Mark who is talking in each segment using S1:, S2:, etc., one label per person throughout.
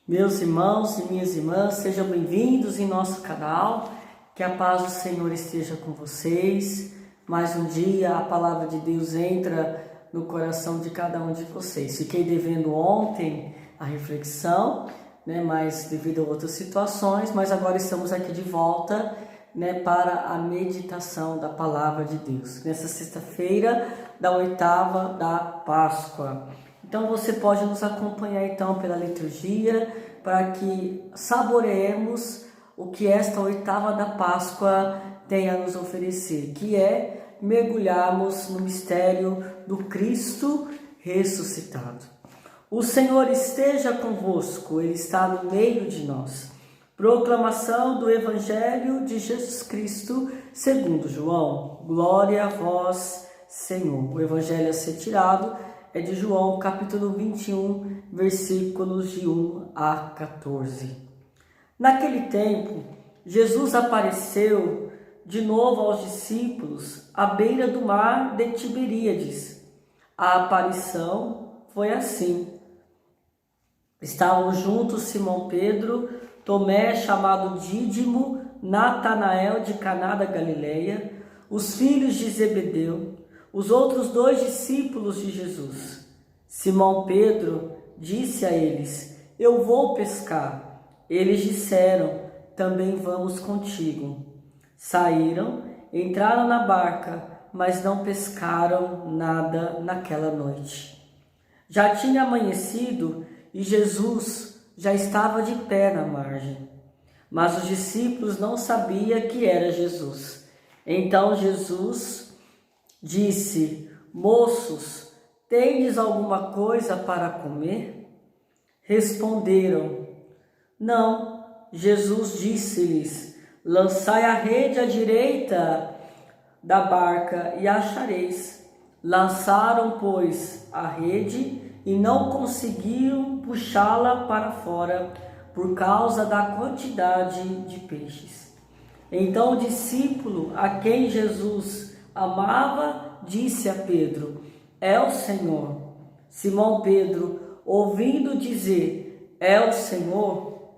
S1: Meus irmãos e minhas irmãs, sejam bem-vindos em nosso canal, que a paz do Senhor esteja com vocês. Mais um dia a palavra de Deus entra no coração de cada um de vocês. Fiquei devendo ontem a reflexão, mas devido a outras situações, mas agora estamos aqui de volta, para a meditação da palavra de Deus, nessa sexta-feira da oitava da Páscoa. Então você pode nos acompanhar então pela liturgia para que saboreemos o que esta oitava da Páscoa tem a nos oferecer, que é mergulharmos no mistério do Cristo ressuscitado. O Senhor esteja convosco, Ele está no meio de nós. Proclamação do Evangelho de Jesus Cristo segundo João. Glória a vós, Senhor. O Evangelho a ser tirado é de João, capítulo 21, versículos de 1 a 14. Naquele tempo, Jesus apareceu de novo aos discípulos à beira do mar de Tiberíades. A aparição foi assim. Estavam juntos Simão Pedro, Tomé, chamado Dídimo, Natanael de Caná da Galileia, os filhos de Zebedeu, os outros dois discípulos de Jesus. Simão Pedro disse a eles: Eu vou pescar. Eles disseram: Também vamos contigo. Saíram, entraram na barca, mas não pescaram nada naquela noite. Já tinha amanhecido e Jesus já estava de pé na margem. Mas os discípulos não sabiam que era Jesus. Então Jesus disse: Moços, tendes alguma coisa para comer? Responderam: Não. Jesus disse-lhes: Lançai a rede à direita da barca e achareis. Lançaram, pois, a rede e não conseguiram puxá-la para fora por causa da quantidade de peixes. Então o discípulo a quem Jesus amava disse a Pedro: É o Senhor. Simão Pedro, ouvindo dizer é o Senhor,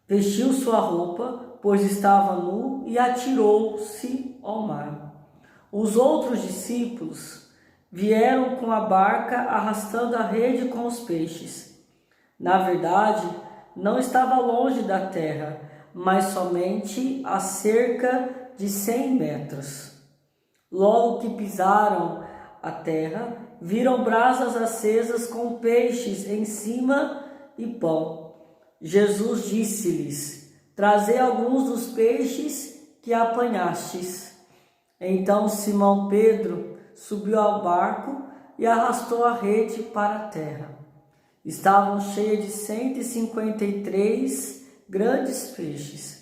S1: vestiu sua roupa, pois estava nu, e atirou-se ao mar. Os outros discípulos vieram com a barca arrastando a rede com os peixes. Na verdade, não estava longe da terra, mas somente a cerca de 100 metros. Logo que pisaram a terra, viram brasas acesas com peixes em cima e pão. Jesus disse-lhes: Trazei alguns dos peixes que apanhastes. Então Simão Pedro subiu ao barco e arrastou a rede para a terra. Estavam cheias de 153 grandes peixes.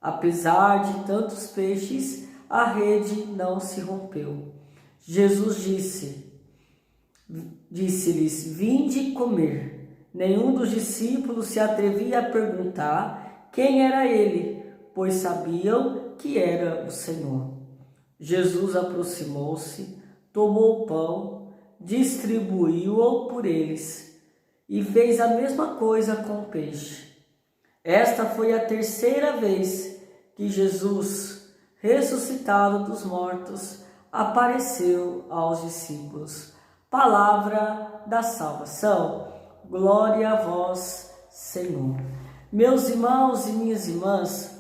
S1: Apesar de tantos peixes, a rede não se rompeu. Jesus disse-lhes: Vinde comer. Nenhum dos discípulos se atrevia a perguntar quem era ele, pois sabiam que era o Senhor. Jesus aproximou-se, tomou o pão, distribuiu-o por eles e fez a mesma coisa com o peixe. Esta foi a terceira vez que Jesus, ressuscitado dos mortos, apareceu aos discípulos. Palavra da salvação. Glória a vós, Senhor. Meus irmãos e minhas irmãs,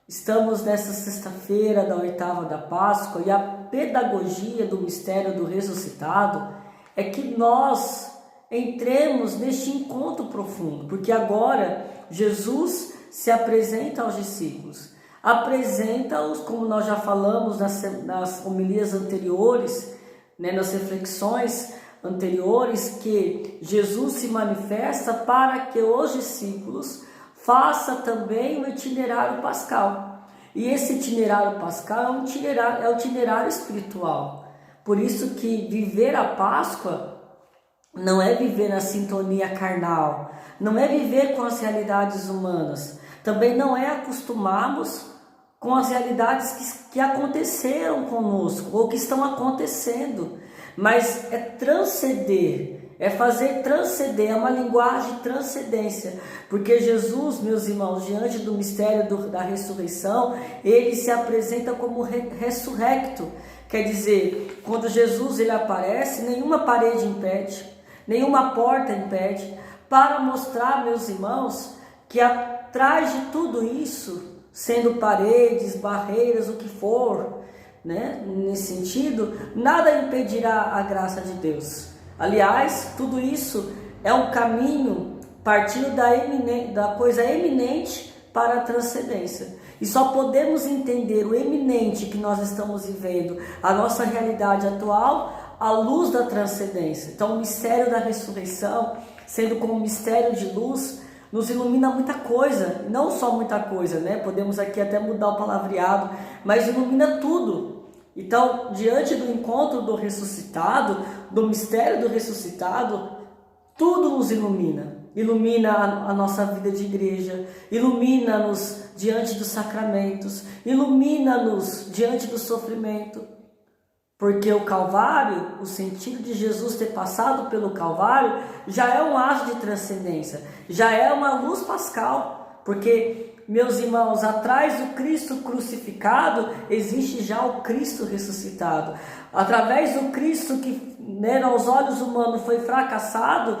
S1: estamos nessa sexta-feira da oitava da Páscoa e a pedagogia do mistério do ressuscitado é que nós entremos neste encontro profundo, porque agora Jesus se apresenta aos discípulos, apresenta-os, como nós já falamos nas homilias anteriores, nas reflexões anteriores, que Jesus se manifesta para que os discípulos façam também o itinerário pascal. E esse itinerário pascal é o itinerário espiritual. Por isso que viver a Páscoa não é viver na sintonia carnal, não é viver com as realidades humanas, também não é acostumarmos com as realidades que aconteceram conosco ou que estão acontecendo, mas é transcender, É fazer transcender, é uma linguagem de transcendência. Porque Jesus, meus irmãos, diante do mistério da ressurreição, ele se apresenta como ressurrecto. Quer dizer, quando Jesus ele aparece, nenhuma parede impede, nenhuma porta impede, para mostrar, meus irmãos, que atrás de tudo isso, sendo paredes, barreiras, o que for, né, nesse sentido, nada impedirá a graça de Deus. Aliás, tudo isso é um caminho partindo da coisa eminente para a transcendência. E só podemos entender o eminente que nós estamos vivendo, a nossa realidade atual, à luz da transcendência. Então, o mistério da ressurreição, sendo como um mistério de luz, nos ilumina muita coisa, não só muita coisa, né? Podemos aqui até mudar o palavreado, mas ilumina tudo. Então, diante do encontro do ressuscitado, do mistério do ressuscitado, tudo nos ilumina. Ilumina a nossa vida de igreja, ilumina-nos diante dos sacramentos, ilumina-nos diante do sofrimento. Porque o Calvário, o sentido de Jesus ter passado pelo Calvário, já é um ato de transcendência, já é uma luz pascal. Porque, meus irmãos, atrás do Cristo crucificado, existe já o Cristo ressuscitado. Através do Cristo que, né, aos olhos humanos foi fracassado,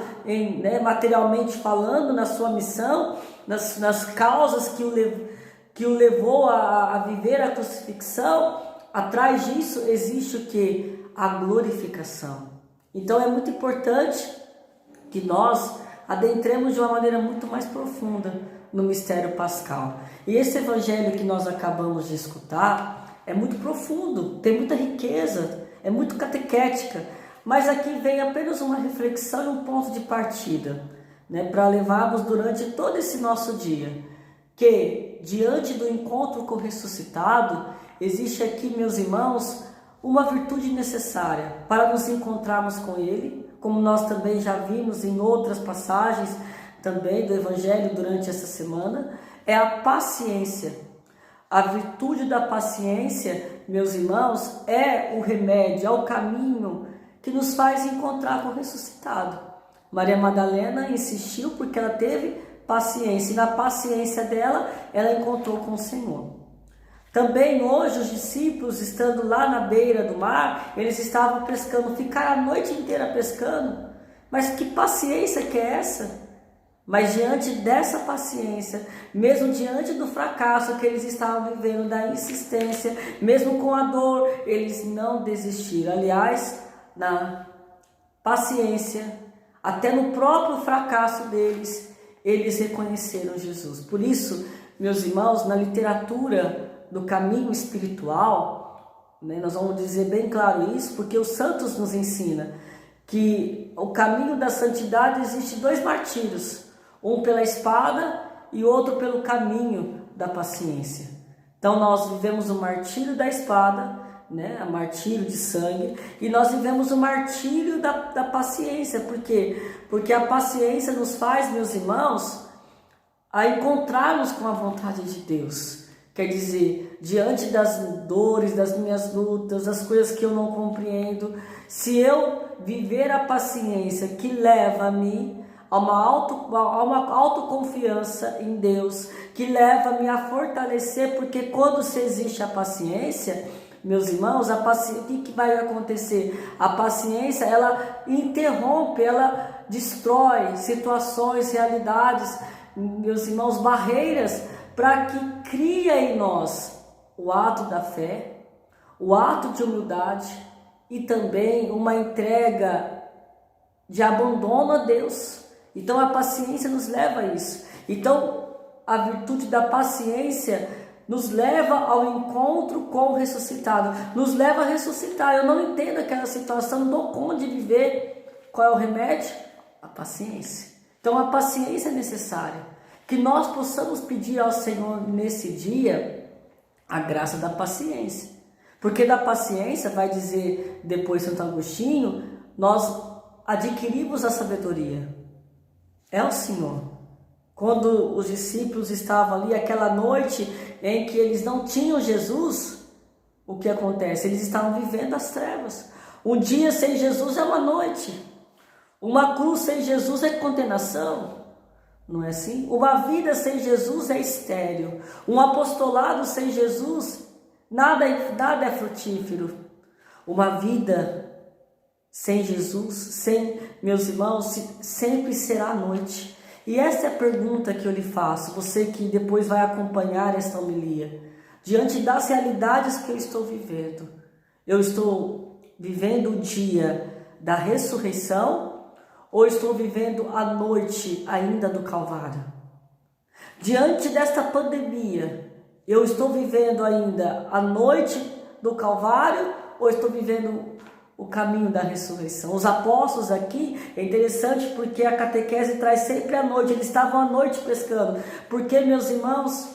S1: materialmente falando, na sua missão, nas causas que o levou a viver a crucifixão, atrás disso existe o que? A glorificação. Então é muito importante que nós adentremos de uma maneira muito mais profunda no mistério pascal. E esse evangelho que nós acabamos de escutar é muito profundo, tem muita riqueza, é muito catequética, mas aqui vem apenas uma reflexão e um ponto de partida, né, para levarmos durante todo esse nosso dia, que diante do encontro com o ressuscitado, existe aqui, meus irmãos, uma virtude necessária para nos encontrarmos com Ele, como nós também já vimos em outras passagens também do Evangelho durante essa semana, é a paciência. A virtude da paciência, meus irmãos, é o remédio, é o caminho que nos faz encontrar com o ressuscitado. Maria Madalena insistiu porque ela teve paciência, e na paciência dela, ela encontrou com o Senhor. Também hoje os discípulos, estando lá na beira do mar, eles estavam pescando, ficaram a noite inteira pescando. Mas que paciência que é essa? Mas diante dessa paciência, mesmo diante do fracasso que eles estavam vivendo, da insistência, mesmo com a dor, eles não desistiram. Aliás, na paciência, até no próprio fracasso deles, eles reconheceram Jesus. Por isso, meus irmãos, na literatura do caminho espiritual, né, nós vamos dizer bem claro isso, porque os santos nos ensinam que o caminho da santidade existe dois martírios, um pela espada e outro pelo caminho da paciência. Então nós vivemos o martírio da espada, né, o martírio de sangue, e nós vivemos o martírio da paciência. Por quê? Porque a paciência nos faz, meus irmãos, a encontrarmos com a vontade de Deus. Quer dizer, diante das dores, das minhas lutas, das coisas que eu não compreendo, se eu viver a paciência que leva-me a uma autoconfiança em Deus, que leva-me a fortalecer, porque quando se existe a paciência, meus irmãos, o que vai acontecer? A paciência, ela interrompe, ela destrói situações, realidades, meus irmãos, barreiras, para que cria em nós o ato da fé, o ato de humildade e também uma entrega de abandono a Deus. Então a paciência nos leva a isso. Então a virtude da paciência nos leva ao encontro com o ressuscitado, nos leva a ressuscitar. Eu não entendo aquela situação, não dou conta de viver. Qual é o remédio? A paciência. Então a paciência é necessária. Que nós possamos pedir ao Senhor nesse dia a graça da paciência. Porque da paciência, vai dizer depois Santo Agostinho, nós adquirimos a sabedoria. É o Senhor. Quando os discípulos estavam ali, aquela noite em que eles não tinham Jesus, o que acontece? Eles estavam vivendo as trevas. Um dia sem Jesus é uma noite. Uma cruz sem Jesus é condenação, não é assim? Uma vida sem Jesus é estéril. Um apostolado sem Jesus, nada é frutífero. Uma vida sem Jesus, sem meus irmãos, sempre será noite. E essa é a pergunta que eu lhe faço, você que depois vai acompanhar esta homilia. Diante das realidades que eu estou vivendo, eu estou vivendo o dia da ressurreição ou estou vivendo a noite ainda do Calvário? Diante desta pandemia, eu estou vivendo ainda a noite do Calvário ou estou vivendo o caminho da ressurreição? Os apóstolos aqui, é interessante porque a catequese traz sempre a noite, eles estavam à noite pescando, porque, meus irmãos,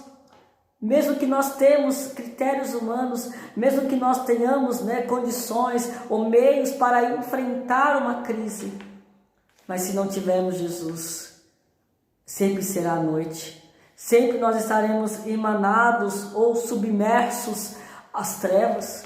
S1: mesmo que nós temos critérios humanos, mesmo que nós tenhamos condições ou meios para enfrentar uma crise, mas se não tivermos Jesus, sempre será a noite, sempre nós estaremos emanados ou submersos às trevas.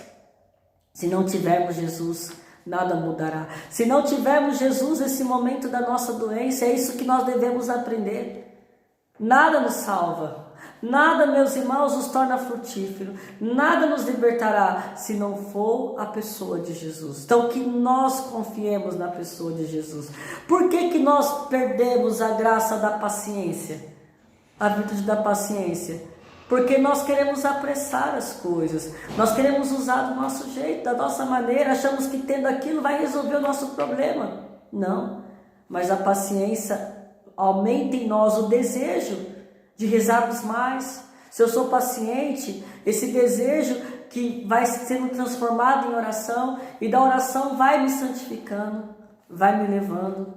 S1: Se não tivermos Jesus, nada mudará. Se não tivermos Jesus nesse momento da nossa doença, é isso que nós devemos aprender. Nada nos salva. Nada, meus irmãos, nos torna frutífero. Nada nos libertará se não for a pessoa de Jesus. Então, que nós confiemos na pessoa de Jesus. Por que nós perdemos a graça da paciência? A virtude da paciência? Porque nós queremos apressar as coisas, nós queremos usar do nosso jeito, da nossa maneira, achamos que tendo aquilo vai resolver o nosso problema. Não, mas a paciência aumenta em nós o desejo de rezarmos mais. Se eu sou paciente, esse desejo que vai sendo transformado em oração, e da oração vai me santificando, vai me levando,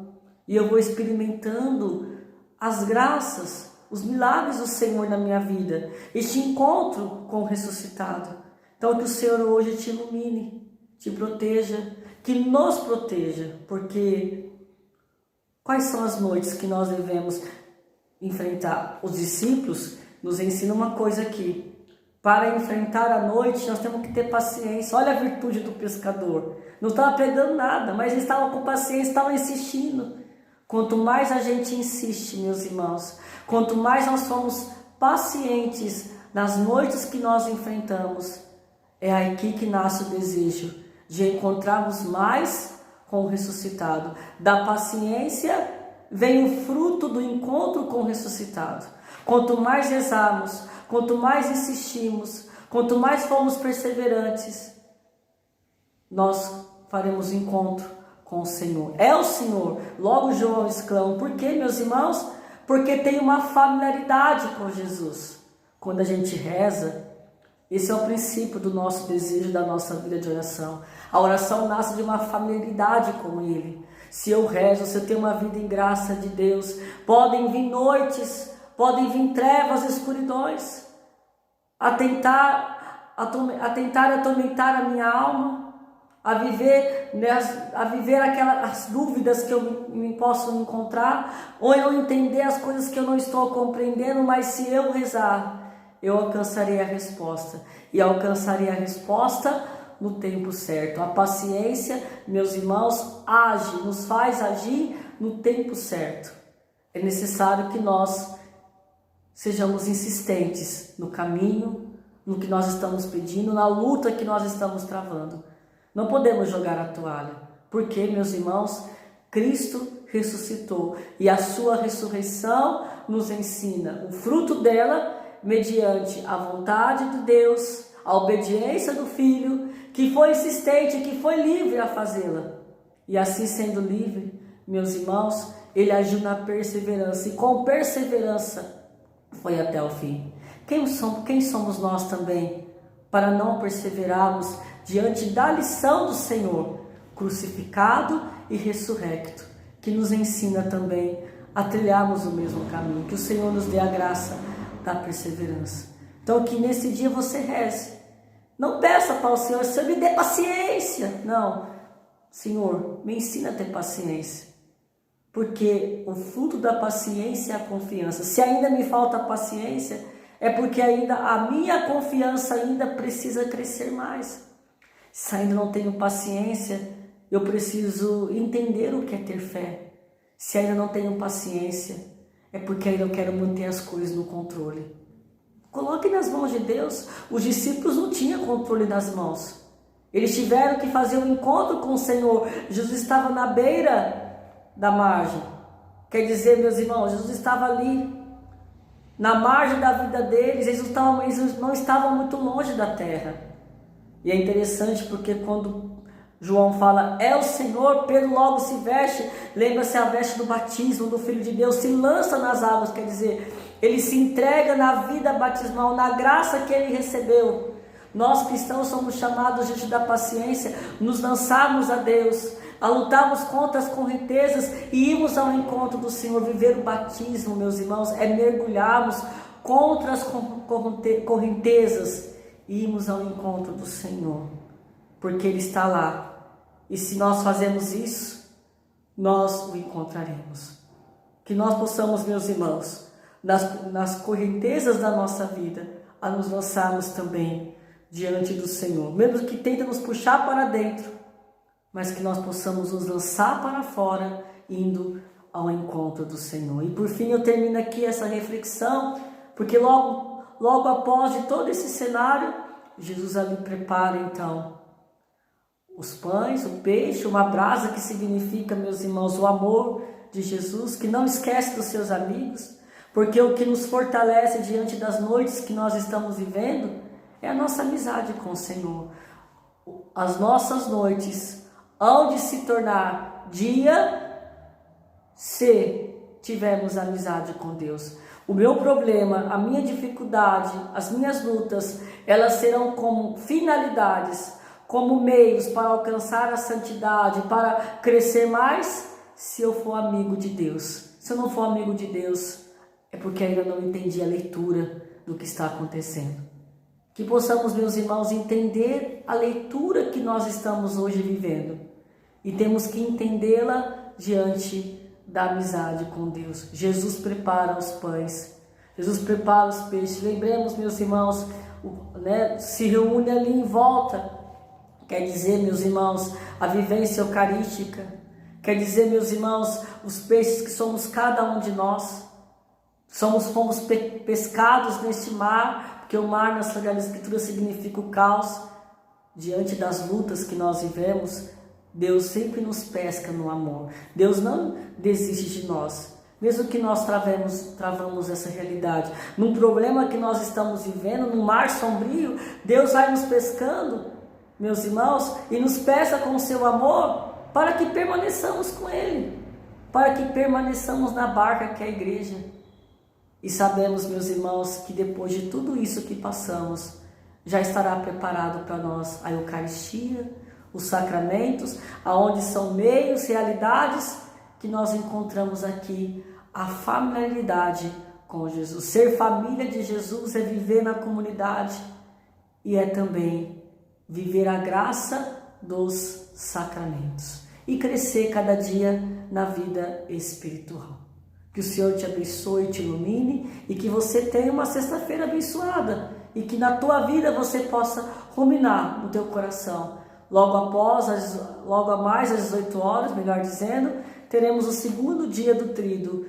S1: e eu vou experimentando as graças, os milagres do Senhor na minha vida, este encontro com o ressuscitado. Então que o Senhor hoje te ilumine, te proteja, que nos proteja, porque quais são as noites que nós devemos enfrentar? Os discípulos nos ensinam uma coisa aqui: para enfrentar a noite nós temos que ter paciência. Olha a virtude do pescador, não estava pegando nada, mas ele estava com paciência, estava insistindo. Quanto mais a gente insiste, meus irmãos, quanto mais nós somos pacientes nas noites que nós enfrentamos, é aqui que nasce o desejo de encontrarmos mais com o ressuscitado. Da paciência vem o fruto do encontro com o ressuscitado. Quanto mais rezarmos, quanto mais insistimos, quanto mais formos perseverantes, nós faremos encontro com o Senhor. É o Senhor. Logo João exclama. Por quê, meus irmãos? Porque tem uma familiaridade com Jesus. Quando a gente reza, esse é o princípio do nosso desejo, da nossa vida de oração. A oração nasce de uma familiaridade com Ele. Se eu rezo, se eu tenho uma vida em graça de Deus, podem vir noites, podem vir trevas, escuridões, a tentar atormentar a minha alma, a viver aquelas dúvidas que eu me posso encontrar, ou eu entender as coisas que eu não estou compreendendo, mas se eu rezar, eu alcançarei a resposta, e alcançarei a resposta no tempo certo. A paciência, meus irmãos, age, nos faz agir no tempo certo. É necessário que nós sejamos insistentes no caminho, no que nós estamos pedindo, na luta que nós estamos travando. Não podemos jogar a toalha, porque, meus irmãos, Cristo ressuscitou e a sua ressurreição nos ensina o fruto dela mediante a vontade de Deus, a obediência do Filho, que foi insistente, que foi livre a fazê-la. E assim sendo livre, meus irmãos, ele agiu na perseverança e com perseverança foi até o fim. Quem somos nós também para não perseverarmos diante da lição do Senhor, crucificado e ressurrecto, que nos ensina também a trilharmos o mesmo caminho? Que o Senhor nos dê a graça da perseverança. Então que nesse dia você reze. Não peça para o Senhor: Senhor, me dê paciência. Não. Senhor, me ensina a ter paciência. Porque o fruto da paciência é a confiança. Se ainda me falta paciência, é porque ainda a minha confiança ainda precisa crescer mais. Se ainda não tenho paciência, eu preciso entender o que é ter fé. Se ainda não tenho paciência, é porque ainda eu quero manter as coisas no controle. Coloque nas mãos de Deus. Os discípulos não tinham controle nas mãos. Eles tiveram que fazer um encontro com o Senhor. Jesus estava na beira da margem. Quer dizer, meus irmãos, Jesus estava ali, na margem da vida deles. Eles não estavam muito longe da terra. E é interessante porque quando João fala, é o Senhor, Pedro logo se veste, lembra-se a veste do batismo do Filho de Deus, se lança nas águas, quer dizer, ele se entrega na vida batismal, na graça que ele recebeu. Nós cristãos somos chamados, diante da paciência, nos lançarmos a Deus, a lutarmos contra as correntezas e irmos ao encontro do Senhor. Viver o batismo, meus irmãos, é mergulharmos contra as correntezas e irmos ao encontro do Senhor, porque Ele está lá. E se nós fazemos isso, nós o encontraremos. Que nós possamos, meus irmãos, nas correntezas da nossa vida, a nos lançarmos também diante do Senhor, mesmo que tenta nos puxar para dentro, mas que nós possamos nos lançar para fora, indo ao encontro do Senhor. E por fim eu termino aqui essa reflexão, porque logo após de todo esse cenário, Jesus ali prepara então os pães, o peixe, uma brasa, que significa, meus irmãos, o amor de Jesus, que não esquece dos seus amigos, porque o que nos fortalece diante das noites que nós estamos vivendo é a nossa amizade com o Senhor. As nossas noites hão de se tornar dia se tivermos amizade com Deus. O meu problema, a minha dificuldade, as minhas lutas, elas serão como finalidades, como meios para alcançar a santidade, para crescer mais, se eu for amigo de Deus. Se eu não for amigo de Deus, é porque ainda não entendi a leitura do que está acontecendo. Que possamos, meus irmãos, entender a leitura que nós estamos hoje vivendo. E temos que entendê-la diante da amizade com Deus. Jesus prepara os pães, Jesus prepara os peixes. Lembremos, meus irmãos, se reúne ali em volta. Quer dizer, meus irmãos, a vivência eucarística. Quer dizer, meus irmãos, os peixes que somos cada um de nós. Fomos pescados neste mar, porque o mar na Sagrada Escritura significa o caos. Diante das lutas que nós vivemos, Deus sempre nos pesca no amor. Deus não desiste de nós. Mesmo que nós travamos essa realidade, num problema que nós estamos vivendo, num mar sombrio, Deus vai nos pescando, meus irmãos, e nos pesca com o seu amor, para que permaneçamos com Ele, para que permaneçamos na barca que é a igreja. E sabemos, meus irmãos, que depois de tudo isso que passamos, já estará preparado para nós a Eucaristia, os sacramentos, aonde são meios, realidades que nós encontramos aqui, a familiaridade com Jesus. Ser família de Jesus é viver na comunidade e é também viver a graça dos sacramentos e crescer cada dia na vida espiritual. Que o Senhor te abençoe e te ilumine e que você tenha uma sexta-feira abençoada e que na tua vida você possa ruminar no teu coração. Logo a mais às 18 horas, melhor dizendo, teremos o segundo dia do tríduo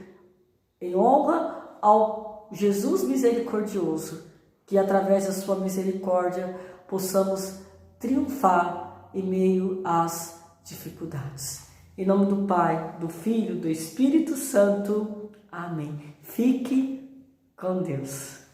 S1: em honra ao Jesus misericordioso, que através da sua misericórdia possamos triunfar em meio às dificuldades. Em nome do Pai, do Filho, do Espírito Santo. Amém. Fique com Deus.